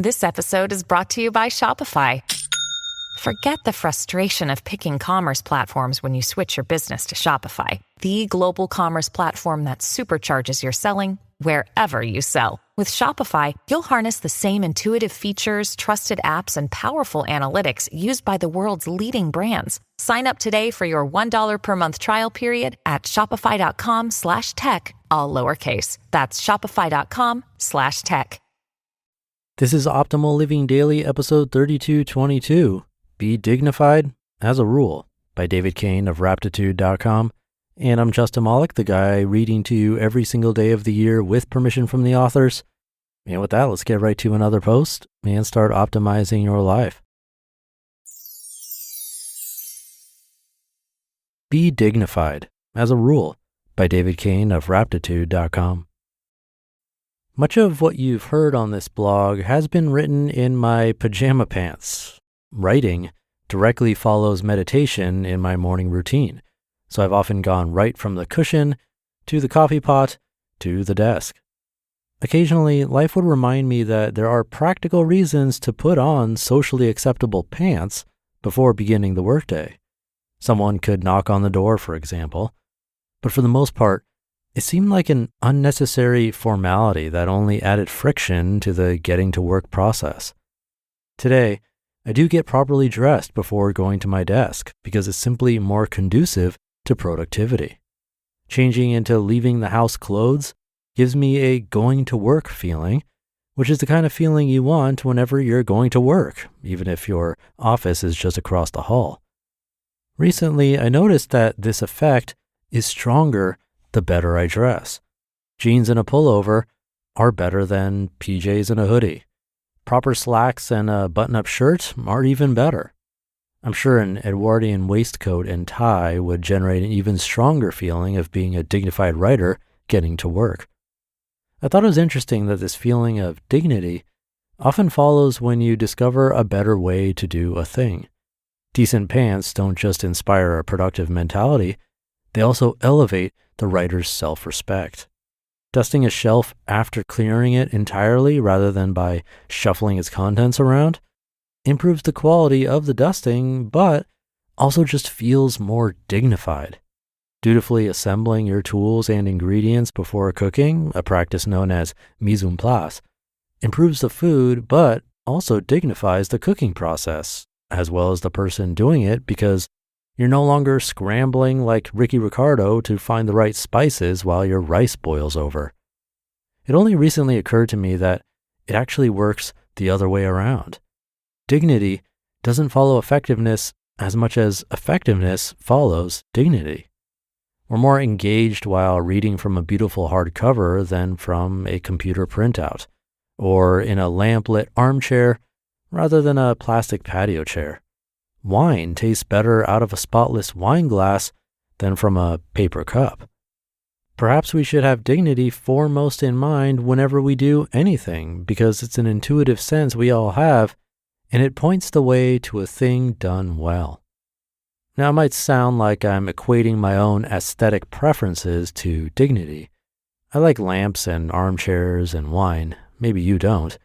This episode is brought to you by Shopify. Forget the frustration of picking commerce platforms when you switch your business to Shopify, the global commerce platform that supercharges your selling wherever you sell. With Shopify, you'll harness the same intuitive features, trusted apps, and powerful analytics used by the world's leading brands. Sign up today for your $1 per month trial period at shopify.com/tech, all lowercase. That's shopify.com/tech. This is Optimal Living Daily, episode 3222, Be Dignified as a Rule, by David Cain of Raptitude.com. And I'm Justin Malik, the guy reading to you every single day of the year with permission from the authors. And with that, let's get right to another post and start optimizing your life. Be Dignified as a Rule, by David Cain of Raptitude.com. Much of what you've heard on this blog has been written in my pajama pants. Writing directly follows meditation in my morning routine, so I've often gone right from the cushion to the coffee pot to the desk. Occasionally, life would remind me that there are practical reasons to put on socially acceptable pants before beginning the workday. Someone could knock on the door, for example, but for the most part, it seemed like an unnecessary formality that only added friction to the getting to work process. Today, I do get properly dressed before going to my desk because it's simply more conducive to productivity. Changing into leaving the house clothes gives me a going to work feeling, which is the kind of feeling you want whenever you're going to work, even if your office is just across the hall. Recently, I noticed that this effect is stronger the better I dress. Jeans and a pullover are better than PJs and a hoodie. Proper slacks and a button-up shirt are even better. I'm sure an Edwardian waistcoat and tie would generate an even stronger feeling of being a dignified writer getting to work. I thought it was interesting that this feeling of dignity often follows when you discover a better way to do a thing. Decent pants don't just inspire a productive mentality, they also elevate the writer's self-respect. Dusting a shelf after clearing it entirely rather than by shuffling its contents around improves the quality of the dusting, but also just feels more dignified. Dutifully assembling your tools and ingredients before cooking, a practice known as mise en place, improves the food, but also dignifies the cooking process, as well as the person doing it, because you're no longer scrambling like Ricky Ricardo to find the right spices while your rice boils over. It only recently occurred to me that it actually works the other way around. Dignity doesn't follow effectiveness as much as effectiveness follows dignity. We're more engaged while reading from a beautiful hardcover than from a computer printout, or in a lamplit armchair rather than a plastic patio chair. Wine tastes better out of a spotless wine glass than from a paper cup. Perhaps we should have dignity foremost in mind whenever we do anything, because it's an intuitive sense we all have, and it points the way to a thing done well. Now, it might sound like I'm equating my own aesthetic preferences to dignity. I like lamps and armchairs and wine. Maybe you don't.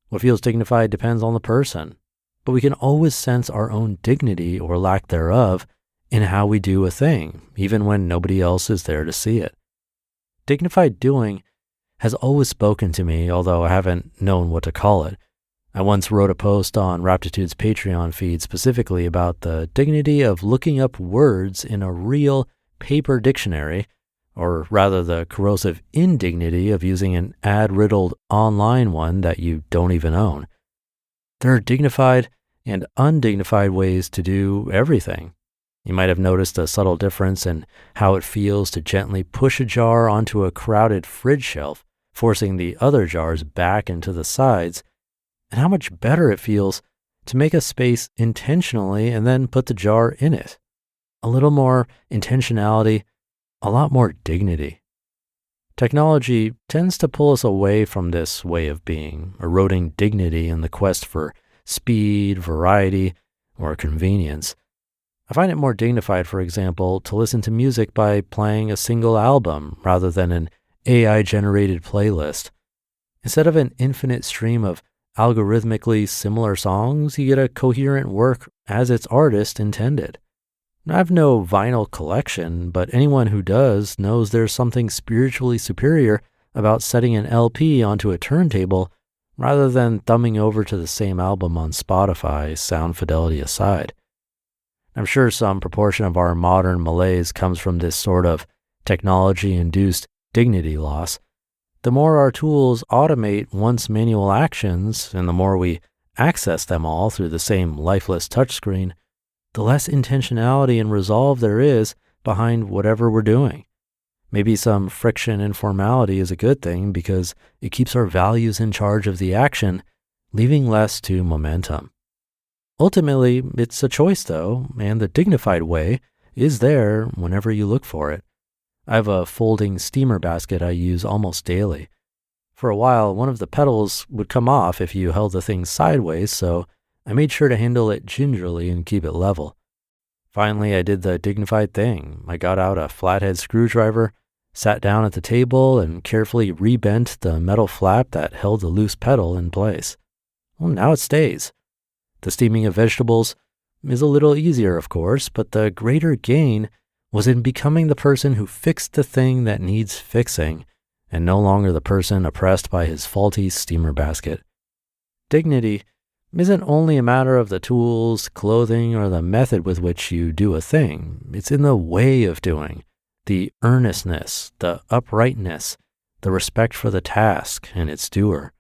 What feels dignified depends on the person. But we can always sense our own dignity or lack thereof in how we do a thing, even when nobody else is there to see it. Dignified doing has always spoken to me, although I haven't known what to call it. I once wrote a post on Raptitude's Patreon feed specifically about the dignity of looking up words in a real paper dictionary, or rather the corrosive indignity of using an ad-riddled online one that you don't even own. There are dignified and undignified ways to do everything. You might have noticed a subtle difference in how it feels to gently push a jar onto a crowded fridge shelf, forcing the other jars back into the sides, and how much better it feels to make a space intentionally and then put the jar in it. A little more intentionality, a lot more dignity. Technology tends to pull us away from this way of being, eroding dignity in the quest for speed, variety, or convenience. I find it more dignified, for example, to listen to music by playing a single album rather than an AI-generated playlist. Instead of an infinite stream of algorithmically similar songs, you get a coherent work as its artist intended. I have no vinyl collection, but anyone who does knows there's something spiritually superior about setting an LP onto a turntable rather than thumbing over to the same album on Spotify, sound fidelity aside. I'm sure some proportion of our modern malaise comes from this sort of technology-induced dignity loss. The more our tools automate once manual actions, and the more we access them all through the same lifeless touchscreen, the less intentionality and resolve there is behind whatever we're doing. Maybe some friction and formality is a good thing because it keeps our values in charge of the action, leaving less to momentum. Ultimately, it's a choice though, and the dignified way is there whenever you look for it. I have a folding steamer basket I use almost daily. For a while, one of the pedals would come off if you held the thing sideways, so I made sure to handle it gingerly and keep it level. Finally, I did the dignified thing. I got out a flathead screwdriver, sat down at the table, and carefully rebent the metal flap that held the loose pedal in place. Well, now it stays. The steaming of vegetables is a little easier, of course, but the greater gain was in becoming the person who fixed the thing that needs fixing, and no longer the person oppressed by his faulty steamer basket. Dignity isn't only a matter of the tools, clothing, or the method with which you do a thing. It's in the way of doing, the earnestness, the uprightness, the respect for the task and its doer.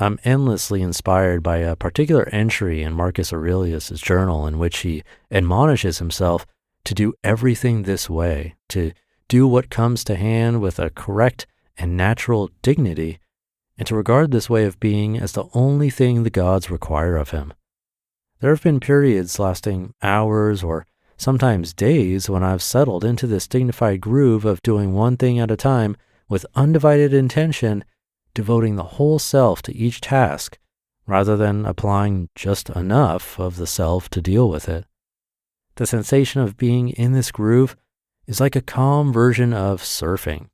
I'm endlessly inspired by a particular entry in Marcus Aurelius' journal in which he admonishes himself to do everything this way, to do what comes to hand with a correct and natural dignity, and to regard this way of being as the only thing the gods require of him. There have been periods lasting hours or sometimes days when I've settled into this dignified groove of doing one thing at a time with undivided intention, devoting the whole self to each task, rather than applying just enough of the self to deal with it. The sensation of being in this groove is like a calm version of surfing.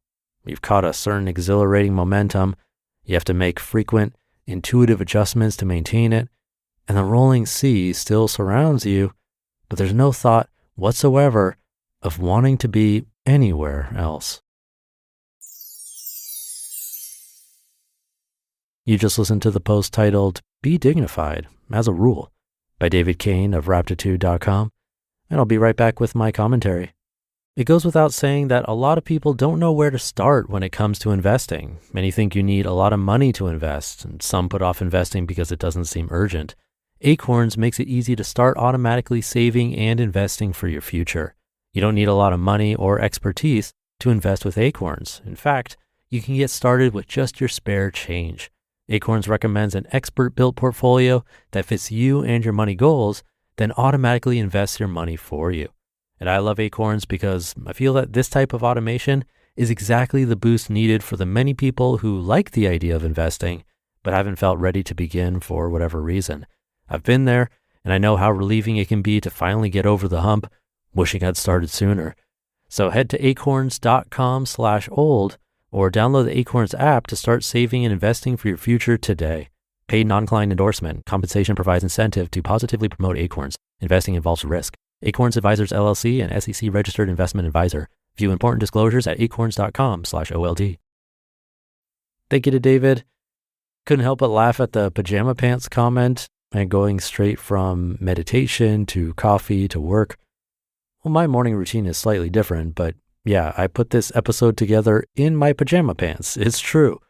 You've caught a certain exhilarating momentum. You have to make frequent, intuitive adjustments to maintain it, and the rolling sea still surrounds you, but there's no thought whatsoever of wanting to be anywhere else. You just listened to the post titled, "Be Dignified, as a Rule," by David Cain of Raptitude.com, and I'll be right back with my commentary. It goes without saying that a lot of people don't know where to start when it comes to investing. Many think you need a lot of money to invest, and some put off investing because it doesn't seem urgent. Acorns makes it easy to start automatically saving and investing for your future. You don't need a lot of money or expertise to invest with Acorns. In fact, you can get started with just your spare change. Acorns recommends an expert-built portfolio that fits you and your money goals, then automatically invests your money for you. And I love Acorns because I feel that this type of automation is exactly the boost needed for the many people who like the idea of investing, but haven't felt ready to begin for whatever reason. I've been there, and I know how relieving it can be to finally get over the hump, wishing I'd started sooner. So head to acorns.com/old or download the Acorns app to start saving and investing for your future today. Paid non-client endorsement. Compensation provides incentive to positively promote Acorns. Investing involves risk. Acorns Advisors LLC, an SEC registered investment advisor. View important disclosures at acorns.com/OLD. Thank you to David. Couldn't help but laugh at the pajama pants comment and going straight from meditation to coffee to work. Well, my morning routine is slightly different, but yeah, I put this episode together in my pajama pants. It's true.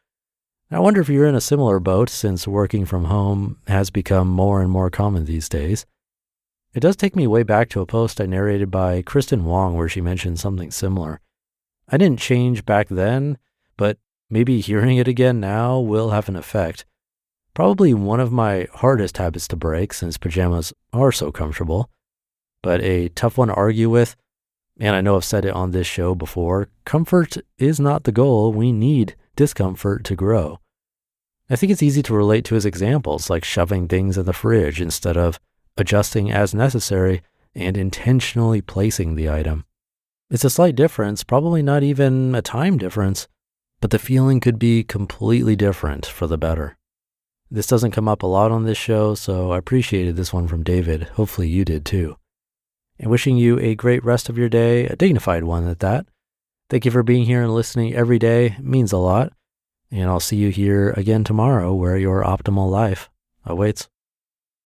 I wonder if you're in a similar boat since working from home has become more and more common these days. It does take me way back to a post I narrated by Kristen Wong where she mentioned something similar. I didn't change back then, but maybe hearing it again now will have an effect. Probably one of my hardest habits to break since pajamas are so comfortable, but a tough one to argue with. And I know I've said it on this show before, comfort is not the goal. We need discomfort to grow. I think it's easy to relate to his examples, like shoving things in the fridge instead of adjusting as necessary and intentionally placing the item. It's a slight difference, probably not even a time difference, but the feeling could be completely different for the better. This doesn't come up a lot on this show, so I appreciated this one from David. Hopefully you did too. And wishing you a great rest of your day, a dignified one at that. Thank you for being here and listening every day. It means a lot. And I'll see you here again tomorrow where your optimal life awaits.